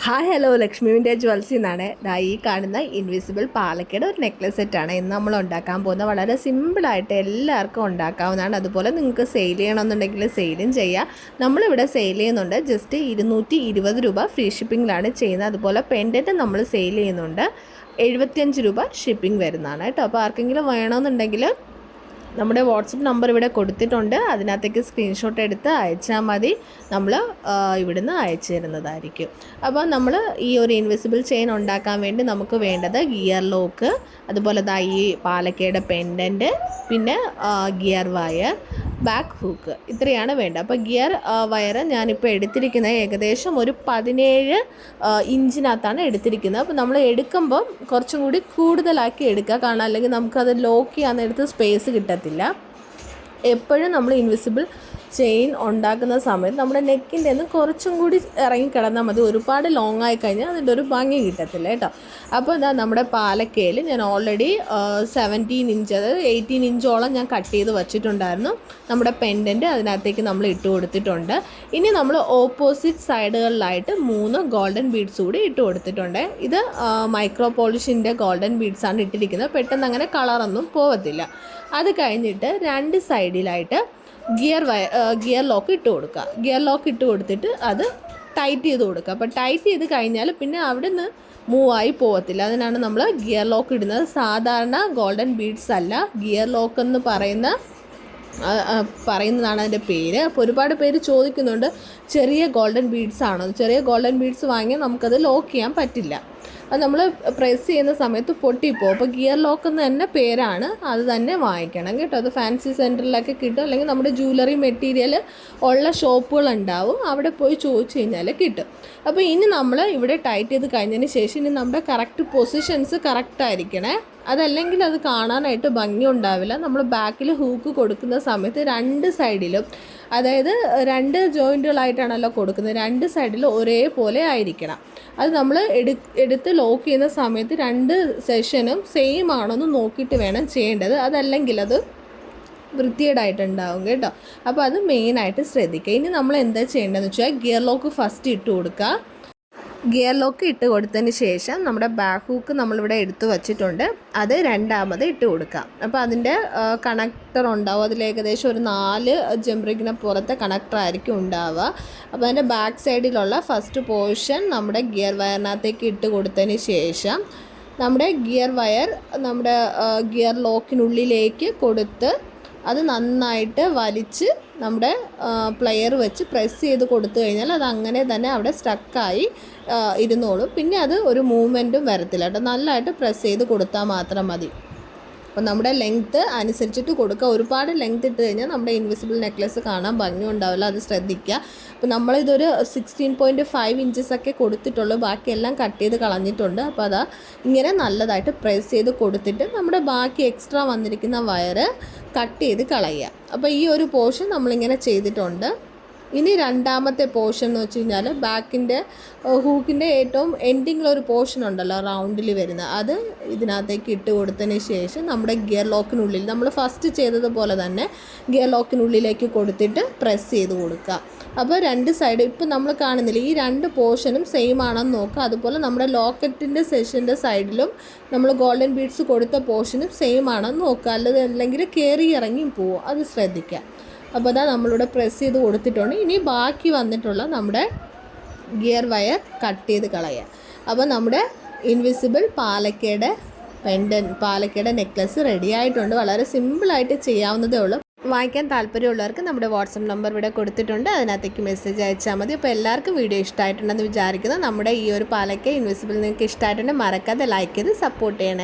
Hi hello Lakshmi vintage ജ്വൽസിൽ നിന്നാണ് ഈ കാണുന്ന ഇൻവിസിബിൾ പാലക്കയുടെ ഒരു നെക്ലസ് സെറ്റാണ് ഇന്ന് നമ്മൾ ഉണ്ടാക്കാൻ പോകുന്നത്. വളരെ സിമ്പിളായിട്ട് എല്ലാവർക്കും ഉണ്ടാക്കാവുന്നതാണ്. അതുപോലെ നിങ്ങൾക്ക് സെയിൽ ചെയ്യണമെന്നുണ്ടെങ്കിൽ സെയിലും ചെയ്യാം. നമ്മളിവിടെ സെയിൽ ചെയ്യുന്നുണ്ട്. ജസ്റ്റ് 220 രൂപ ഫ്രീ ഷിപ്പിങ്ങിലാണ് ചെയ്യുന്നത്. അതുപോലെ പെൻഡൻറ്റ് നമ്മൾ സെയിൽ ചെയ്യുന്നുണ്ട്. 75 രൂപ ഷിപ്പിംഗ് വരുന്നതാണ് കേട്ടോ. അപ്പോൾ ആർക്കെങ്കിലും വേണമെന്നുണ്ടെങ്കിൽ നമ്മുടെ വാട്സപ്പ് നമ്പർ ഇവിടെ കൊടുത്തിട്ടുണ്ട്. അതിനകത്തേക്ക് സ്ക്രീൻഷോട്ട് എടുത്ത് അയച്ചാൽ മതി. നമ്മൾ ഇവിടുന്ന് അയച്ചു തരുന്നതായിരിക്കും. അപ്പോൾ നമ്മൾ ഈ ഒരു ഇൻവിസിബിൾ ചെയിൻ ഉണ്ടാക്കാൻ വേണ്ടി നമുക്ക് വേണ്ടത് ഗിയർ ലോക്ക്, അതുപോലെ ഈ പാലക്കയുടെ പെൻഡൻറ്റ്, പിന്നെ ഗിയർ വയർ, ബാക്ക് ഹൂക്ക്, ഇത്രയാണ് വേണ്ടത്. അപ്പോൾ ഗിയർ വയർ ഞാനിപ്പോൾ എടുത്തിരിക്കുന്നത് ഏകദേശം ഒരു 17 ഇഞ്ചിനകത്താണ് എടുത്തിരിക്കുന്നത്. അപ്പോൾ നമ്മൾ എടുക്കുമ്പോൾ കുറച്ചും കൂടി കൂടുതലാക്കി എടുക്കുക, കാരണം അല്ലെങ്കിൽ നമുക്കത് ലോക്ക് ചെയ്യാൻ നേരത്ത് സ്പേസ് കിട്ടത്തില്ല. എപ്പോഴും നമ്മൾ ഇൻവിസിബിൾ ചെയിൻ ഉണ്ടാക്കുന്ന സമയത്ത് നമ്മുടെ നെക്കിൻ്റെ നിന്ന് കുറച്ചും കൂടി ഇറങ്ങിക്കിടന്നാൽ മതി. ഒരുപാട് ലോങ് ആയി കഴിഞ്ഞാൽ അതിൻ്റെ ഒരു ഭംഗി കിട്ടത്തില്ല കേട്ടോ. അപ്പോൾ ഇതാ നമ്മുടെ പാലക്കയിൽ ഞാൻ ഓൾറെഡി 17 ഇഞ്ച്, അതായത് 18 ഇഞ്ചോളം ഞാൻ കട്ട് ചെയ്ത് വച്ചിട്ടുണ്ടായിരുന്നു. നമ്മുടെ പെൻഡൻറ്റ് അതിനകത്തേക്ക് നമ്മൾ ഇട്ട് കൊടുത്തിട്ടുണ്ട്. ഇനി നമ്മൾ ഓപ്പോസിറ്റ് സൈഡുകളിലായിട്ട് 3 ഗോൾഡൻ ബീഡ്സ് കൂടി ഇട്ട് കൊടുത്തിട്ടുണ്ട്. ഇത് മൈക്രോ പോളിഷിൻ്റെ ഗോൾഡൻ ബീഡ്സാണ് ഇട്ടിരിക്കുന്നത്. പെട്ടെന്ന് അങ്ങനെ കളറൊന്നും പോവത്തില്ല. അത് കഴിഞ്ഞിട്ട് 2 സൈഡിലായിട്ട് ഗിയർ ലോക്ക് ഇട്ട് കൊടുക്കുക. ഗിയർ ലോക്ക് ഇട്ട് കൊടുത്തിട്ട് അത് ടൈറ്റ് ചെയ്ത് കൊടുക്കുക. അപ്പോൾ ടൈറ്റ് ചെയ്ത് കഴിഞ്ഞാൽ പിന്നെ അവിടെ നിന്ന് മൂവായി പോകത്തില്ല. അതിനാണ് നമ്മൾ ഗിയർ ലോക്ക് ഇടുന്നത്. സാധാരണ ഗോൾഡൻ ബീഡ്സ് അല്ല, ഗിയർ ലോക്ക് എന്ന് പറയുന്നതാണ് അതിൻ്റെ പേര്. അപ്പോൾ ഒരുപാട് പേര് ചോദിക്കുന്നുണ്ട് ചെറിയ ഗോൾഡൻ ബീഡ്സ് ആണോ. ചെറിയ ഗോൾഡൻ ബീഡ്സ് വാങ്ങിയാൽ നമുക്കത് ലോക്ക് ചെയ്യാൻ പറ്റില്ല. അത് നമ്മൾ പ്രസ് ചെയ്യുന്ന സമയത്ത് പൊട്ടിപ്പോവും. അപ്പോൾ ഗിയർ ലോക്ക് എന്ന് തന്നെ പേരാണ്, അത് തന്നെ വാങ്ങിക്കണം കേട്ടോ. അത് ഫാൻസി സെൻറ്ററിലൊക്കെ കിട്ടും, അല്ലെങ്കിൽ നമ്മുടെ ജ്വല്ലറി മെറ്റീരിയൽ ഉള്ള ഷോപ്പുകളുണ്ടാവും, അവിടെ പോയി ചോദിച്ചു കഴിഞ്ഞാൽ കിട്ടും. അപ്പോൾ ഇനി നമ്മൾ ഇവിടെ ടൈറ്റ് ചെയ്ത് കഴിഞ്ഞതിന് ശേഷം ഇനി നമ്മുടെ കറക്റ്റ് പൊസിഷൻസ് കറക്റ്റായിരിക്കണേ. അതല്ലെങ്കിൽ അത് കാണാനായിട്ട് ഭംഗി ഉണ്ടാവില്ല. നമ്മൾ ബാക്കിൽ ഹൂക്ക് കൊടുക്കുന്ന സമയത്ത് 2 സൈഡിലും, അതായത് 2 ജോയിൻറ്റുകളായിട്ടാണല്ലോ കൊടുക്കുന്നത്, 2 സൈഡിലും ഒരേപോലെ ആയിരിക്കണം. അത് നമ്മൾ എടുത്ത് ലോക്ക് ചെയ്യുന്ന സമയത്ത് 2 സെഷനും സെയിം ആണെന്ന് നോക്കിയിട്ട് വേണം ചെയ്യേണ്ടത്. അതല്ലെങ്കിൽ അത് വൃത്തികേടായിട്ടുണ്ടാവും കേട്ടോ. അപ്പോൾ അത് മെയിനായിട്ട് ശ്രദ്ധിക്കുക. ഇനി നമ്മൾ എന്താ ചെയ്യേണ്ടതെന്ന് വെച്ചാൽ ഗിയർ ലോക്ക് ഫസ്റ്റ് ഇട്ട് കൊടുക്കുക. ഗിയർ ലോക്ക് ഇട്ട് കൊടുത്തതിന് ശേഷം നമ്മുടെ ബാക്ക് ഹൂക്ക് നമ്മളിവിടെ എടുത്തു വച്ചിട്ടുണ്ട്, അത് രണ്ടാമത് ഇട്ട് കൊടുക്കാം. അപ്പോൾ അതിൻ്റെ കണക്ടർ ഉണ്ടാവും. അതിൽ ഏകദേശം ഒരു 4 ജംറിങ്ങിന് പുറത്തെ കണക്ടറായിരിക്കും ഉണ്ടാവുക. അപ്പോൾ അതിൻ്റെ ബാക്ക് സൈഡിലുള്ള ഫസ്റ്റ് പോർഷൻ നമ്മുടെ ഗിയർ വയറിനകത്തേക്ക് ഇട്ട് കൊടുത്തതിന് ശേഷം നമ്മുടെ ഗിയർ വയർ നമ്മുടെ ഗിയർ ലോക്കിനുള്ളിലേക്ക് കൊടുത്ത് അത് നന്നായിട്ട് വലിച്ച് നമ്മുടെ പ്ലെയർ വെച്ച് പ്രസ് ചെയ്ത് കൊടുത്തു കഴിഞ്ഞാൽ അത് അങ്ങനെ തന്നെ അവിടെ സ്റ്റക്കായി ഇരുന്നോളും. പിന്നെ അത് ഒരു മൂവ്മെൻറ്റും വരത്തില്ല കേട്ടോ. നല്ലതായിട്ട് പ്രസ് ചെയ്ത് കൊടുത്താൽ മാത്രം മതി. അപ്പോൾ നമ്മുടെ ലെങ്ത്ത് അനുസരിച്ചിട്ട് കൊടുക്കുക. ഒരുപാട് ലെങ്ത്ത് ഇട്ട് കഴിഞ്ഞാൽ നമ്മുടെ ഇൻവിസിബിൾ നെക്ലസ് കാണാൻ ഭംഗി ഉണ്ടാവില്ല, അത് ശ്രദ്ധിക്കുക. അപ്പോൾ നമ്മളിതൊരു 16.5 ഇഞ്ചസൊക്കെ കൊടുത്തിട്ടുള്ളൂ, ബാക്കിയെല്ലാം കട്ട് ചെയ്ത് കളഞ്ഞിട്ടുണ്ട്. അപ്പോൾ അതാ ഇങ്ങനെ നല്ലതായിട്ട് പ്രസ് ചെയ്ത് കൊടുത്തിട്ട് നമ്മുടെ ബാക്കി എക്സ്ട്രാ വന്നിരിക്കുന്ന വയറ് കട്ട് ചെയ്ത് കളയുക. അപ്പോൾ ഈ ഒരു പോർഷൻ നമ്മളിങ്ങനെ ചെയ്തിട്ടുണ്ട്. ഇനി രണ്ടാമത്തെ പോർഷൻ എന്ന് വെച്ച് കഴിഞ്ഞാൽ ബാക്കിൻ്റെ ഹൂക്കിൻ്റെ ഏറ്റവും എൻഡിങ്ങിലൊരു പോർഷൻ ഉണ്ടല്ലോ റൗണ്ടിൽ വരുന്ന, അത് ഇതിനകത്തേക്ക് ഇട്ട് കൊടുത്തതിന് ശേഷം നമ്മുടെ ഗിയർ ലോക്കിനുള്ളിൽ നമ്മൾ ഫസ്റ്റ് ചെയ്തതുപോലെ തന്നെ ഗിയർ ലോക്കിനുള്ളിലേക്ക് കൊടുത്തിട്ട് പ്രസ് ചെയ്ത് കൊടുക്കുക. അപ്പോൾ 2 സൈഡ് ഇപ്പോൾ നമ്മൾ കാണുന്നില്ല, ഈ 2 പോർഷനും സെയിം ആണെന്ന് നോക്കുക. അതുപോലെ നമ്മുടെ ലോക്കറ്റിൻ്റെ സെഷൻ്റെ സൈഡിലും നമ്മൾ ഗോൾഡൻ ബീഡ്സ് കൊടുത്ത പോർഷനും സെയിം ആണെന്ന് നോക്കുക. അല്ലെങ്കിൽ കയറി ഇറങ്ങിയും പോവും, അത് ശ്രദ്ധിക്കുക. അപ്പോൾ അതാ നമ്മളിവിടെ പ്രസ് ചെയ്ത് കൊടുത്തിട്ടുണ്ട്. ഇനി ബാക്കി വന്നിട്ടുള്ള നമ്മുടെ ഗിയർ വയർ കട്ട് ചെയ്ത് കളയുക. അപ്പോൾ നമ്മുടെ ഇൻവിസിബിൾ പാലക്കയുടെ നെക്ലസ് റെഡി ആയിട്ടുണ്ട്. വളരെ സിമ്പിളായിട്ട് ചെയ്യാവുന്നതേ ഉള്ളൂ. വാങ്ങിക്കാൻ താല്പര്യമുള്ളവർക്ക് നമ്മുടെ വാട്സപ്പ് നമ്പർ ഇവിടെ കൊടുത്തിട്ടുണ്ട്, അതിനകത്തേക്ക് മെസ്സേജ് അയച്ചാൽ മതി. അപ്പോൾ എല്ലാവർക്കും വീഡിയോ ഇഷ്ടമായിട്ടുണ്ടെന്ന് വിചാരിക്കുന്നു. നമ്മുടെ ഈ ഒരു പാലക്ക ഇൻവിസിബിൾ നിങ്ങൾക്ക് ഇഷ്ടമായിട്ടുണ്ടെങ്കിൽ മറക്കാതെ ലൈക്ക് ചെയ്ത് സപ്പോർട്ട് ചെയ്യണേ.